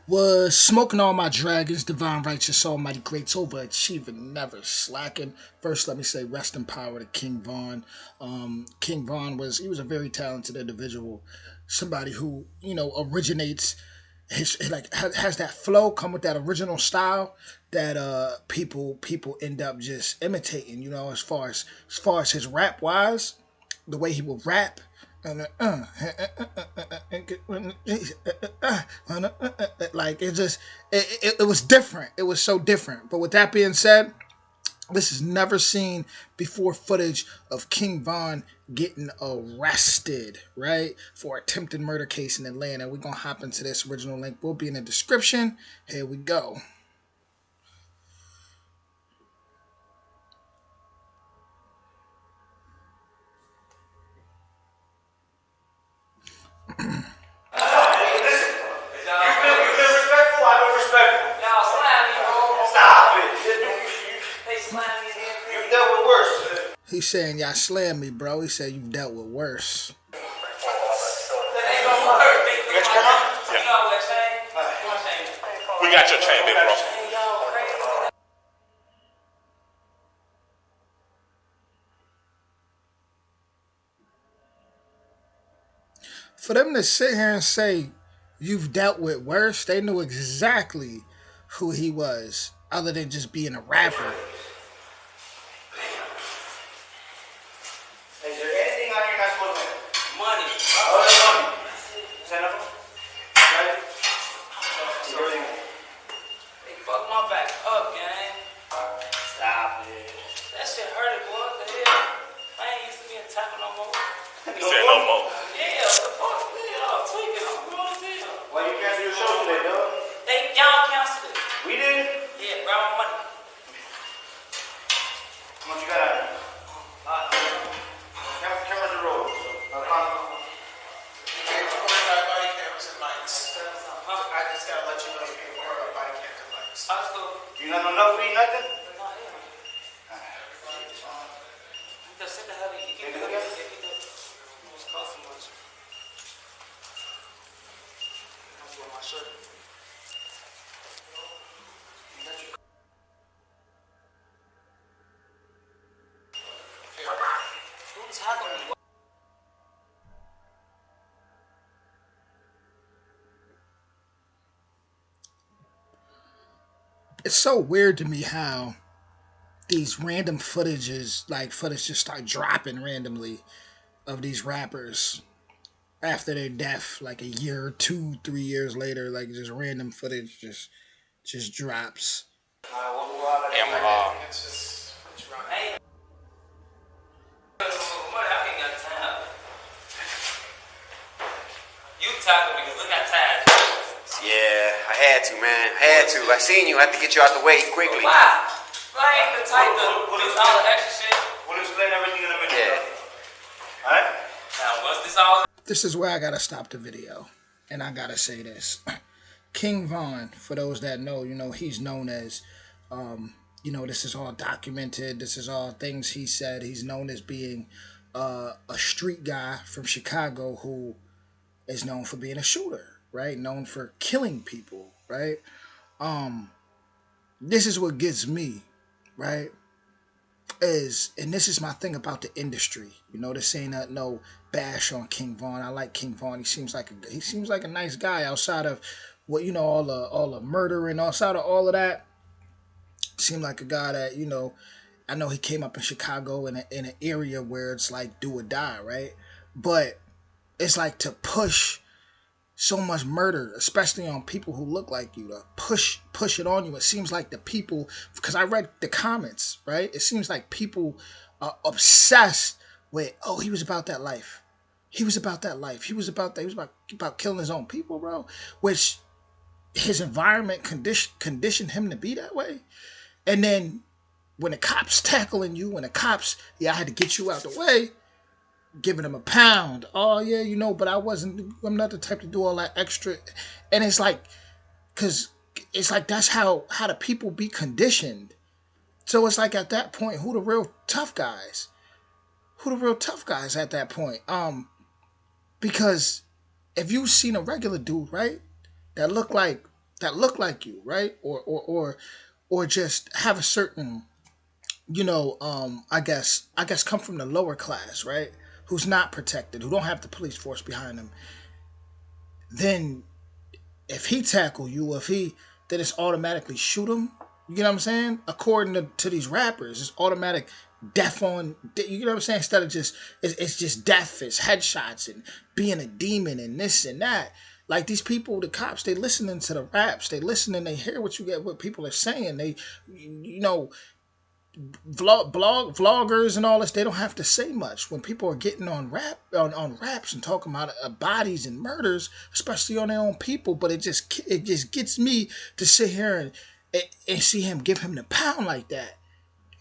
Was smoking all my dragons, divine righteous, almighty greats, overachieving, never slacking. First, let me say rest in power to King Von. King Von was a very talented individual, somebody who originates his like has that flow, come with that original style that people end up just imitating. As far as his rap wise, the way he will rap and like it was different. It was so different. But with that being said, this is never seen before footage of King Von getting arrested, right, for attempted murder case in Atlanta. We're gonna hop into this. Original link will be in the description. Here we go. He's saying y'all slammed me, bro. He said you've dealt with worse. We got your chain, big bro. For them to sit here and say you've dealt with worse, they knew exactly who he was, other than just being a rapper. Is there anything on here not supposed to win? Money. Money. 10 of them? Right? They fucked my back up, gang. Stop it. That shit hurted, boy. What the hell? I ain't used to being tapping no more. He said no more. Yeah, what the fuck? Y'all tweaking. I'm grown as hell. Why you canceled your show today, dog? Y'all canceled it. We did? Yeah, grab my money. How much you got out of there? Cameras are rolling. I just gotta let you know you can work on body cam and lights. You not know no weed, nothing? No, hell. Just sit the hell in. You can't do it. It's costing much. I'm doing my shirt. Who's talking to me? It's so weird to me how these random footage just start dropping randomly of these rappers after their death, like a year, 2, 3 years later, like just random footage just drops. Hey. You talking because look at time. Yeah, I had to, man. I had to. I seen you. I had to get you out the way quickly. Why? I ain't the type to do all the extra shit. We'll explain everything in a minute. Yeah. Alright? Now, what's this all? This is where I gotta stop the video, and I gotta say this. King Von, for those that know, he's known as, this is all documented. This is all things he said. He's known as being a street guy from Chicago who is known for being a shooter, right? Known for killing people, right? This is what gets me, right? And this is my thing about the industry. This ain't no bash on King Von. I like King Von. He seems like a nice guy outside of what all the murder and outside of all of that. Seemed like a guy that I know he came up in Chicago in an area where it's like do or die, right? But it's like to push so much murder, especially on people who look like you, to push it on you. It seems like the people, because I read the comments, right? It seems like people are obsessed with, oh, he was about that life. He was about that life. He was about killing his own people, bro. Which his environment conditioned him to be that way. And then when the cops tackling you, when the cops, I had to get you out the way, giving him a pound. Oh yeah, but I'm not the type to do all that extra. And it's like, cause it's like that's how the people be conditioned. So it's like at that point, who the real tough guys? Who the real tough guys at that point? Because if you seen a regular dude, right, that looked like that look like you, right? Or just have a certain, I guess come from the lower class, right? Who's not protected, who don't have the police force behind them. Then if he tackle you, if he then it's automatically shoot him. You know what I'm saying? According to these rappers, it's automatic death on. You know what I'm saying? Instead of just it's just death, it's headshots and being a demon and this and that. Like these people, the cops, they listening to the raps, they listening, they hear what people are saying. They, you know, vloggers and all this, they don't have to say much when people are getting on raps and talking about bodies and murders, especially on their own people. But it just gets me to sit here and see him give him the pound like that.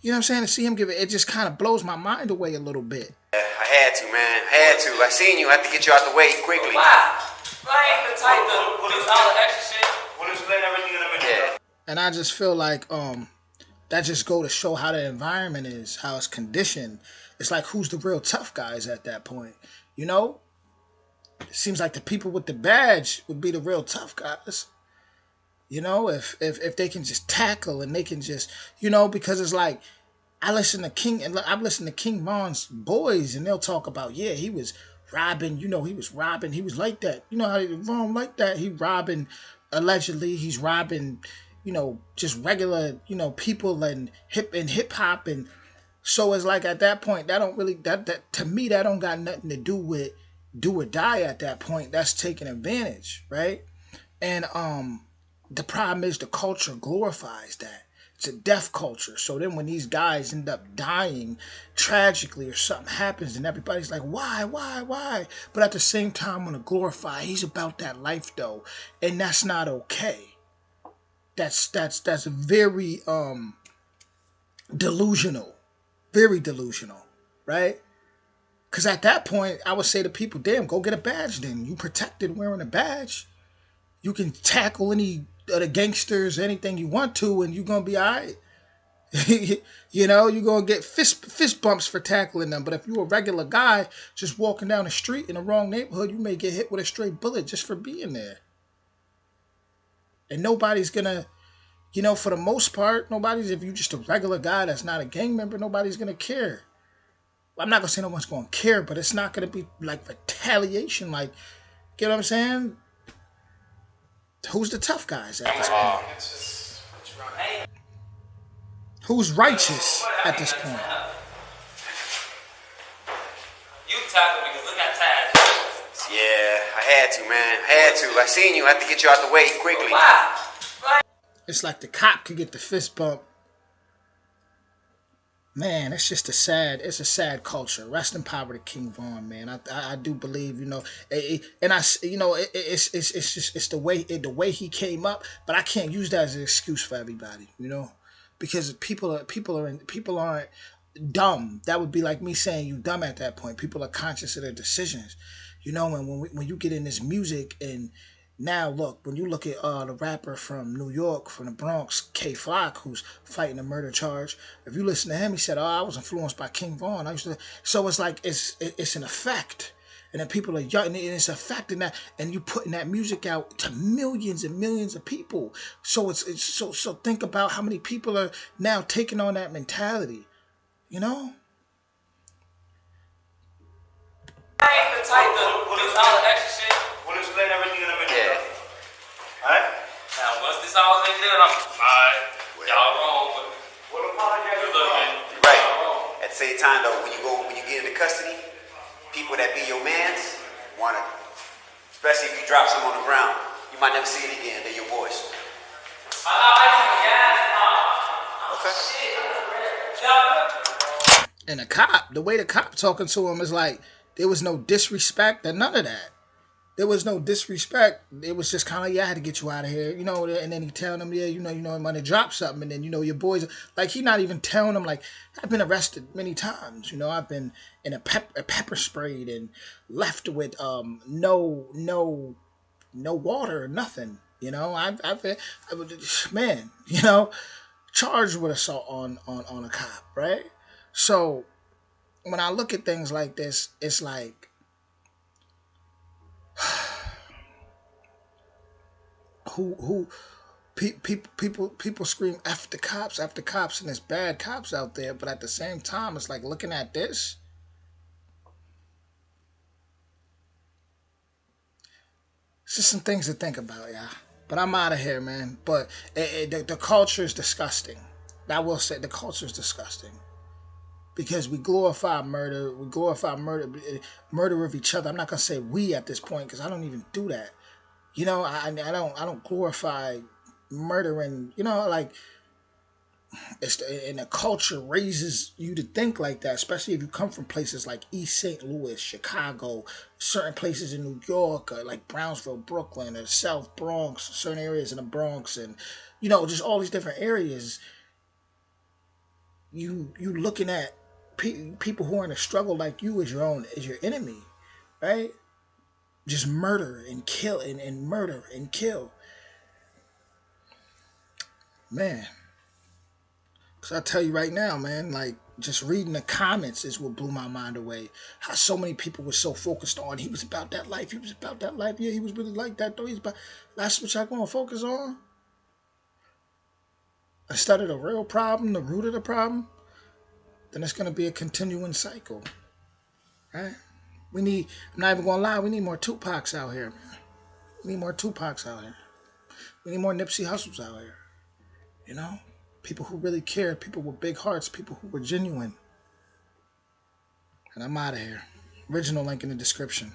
You know what I'm saying? To see him give it just kind of blows my mind away a little bit. I had to, man. I had to. I seen you. I had to get you out the way quickly. Why? I ain't the type to do all the extra shit. We'll explain everything in a minute. Yeah. And I just feel like that just go to show how the environment is, how it's conditioned. It's like who's the real tough guys at that point, you know? It seems like the people with the badge would be the real tough guys. You know, if they can just tackle and they can just, because it's like I've listened to King Von's boys and they'll talk about, yeah, he was robbing, he was like that. You know how Von like that? He robbing, allegedly, he's robbing, just regular, people and hip hop. And so it's like at that point, that to me, that don't got nothing to do with do or die at that point. That's taking advantage, right? And the problem is the culture glorifies that. It's a death culture. So then when these guys end up dying tragically or something happens, then everybody's like, why? But at the same time, I want to glorify, he's about that life though. And that's not okay. That's very delusional. Very delusional, right? Because at that point, I would say to people, damn, go get a badge then. You protected wearing a badge. You can tackle any of the gangsters, anything you want to, and you're going to be all right. You're going to get fist bumps for tackling them. But if you're a regular guy just walking down the street in the wrong neighborhood, you may get hit with a straight bullet just for being there. And nobody's going to, for the most part, if you're just a regular guy that's not a gang member, nobody's going to care. I'm not going to say no one's going to care, but it's not going to be like retaliation. Like, you know what I'm saying? Who's the tough guys at this point? Who's righteous at this point? You tackle me because look at Taz. Yeah, I had to, man. I had to. I seen you. I had to get you out the way quickly. Why? It's like the cop could get the fist bump. Man, it's just it's a sad culture. Rest in power to King Von, man. I do believe, and it's the way he came up, but I can't use that as an excuse for everybody, because people aren't dumb. That would be like me saying you dumb at that point. People are conscious of their decisions, and when you get in this music and now look, when you look at the rapper from New York, from the Bronx, K Flock, who's fighting a murder charge, if you listen to him, he said, I was influenced by King Von. So it's like it's an effect. And then people are young, and it's affecting that, and you putting that music out to millions and millions of people. So it's so think about how many people are now taking on that mentality, I ain't the type to do all the extra shit. We'll explain everything in a minute. Yeah. Alright? Now, once this all been done, I'm alright. Y'all wrong, but We'll apologize. good looking. You're right. At the same time, though, when you get into custody, people that be your mans want to, especially if you drop some on the ground, you might never see it again. They're your boys. And the way the cop talking to him is like there was no disrespect and none of that. There was no disrespect. It was just kind of, I had to get you out of here, and then he telling him, I'm going to drop something. And then, your boys, like, he not even telling him, like, I've been arrested many times. I've been in a pepper sprayed and left with no water or nothing. I've been, man, charged with assault on a cop, right? So when I look at things like this, it's like, who people scream F the cops, and there's bad cops out there. But at the same time, it's like looking at this. It's just some things to think about, yeah. But I'm out of here, man. But the culture is disgusting. I will say the culture is disgusting because we glorify murder. We glorify murder of each other. I'm not gonna say we at this point because I don't even do that. You know, I don't glorify murdering. You know, like and the culture raises you to think like that, especially if you come from places like East St. Louis, Chicago, certain places in New York, or like Brownsville, Brooklyn, or South Bronx, certain areas in the Bronx, and just all these different areas. You looking at people who are in a struggle like you as your enemy, right? Just murder and kill and murder and kill, man. Cause I tell you right now, man, like just reading the comments is what blew my mind away. How so many people were so focused on he was about that life, he was about that life. Yeah, he was really like that though. He's about that's what y'all gonna focus on instead of the real problem, the root of the problem. Then it's gonna be a continuing cycle, right? We need. I'm not even gonna lie. We need more Tupacs out here. We need more Tupacs out here. We need more Nipsey Hussles out here. You know, people who really care, people with big hearts, people who were genuine. And I'm out of here. Original link in the description.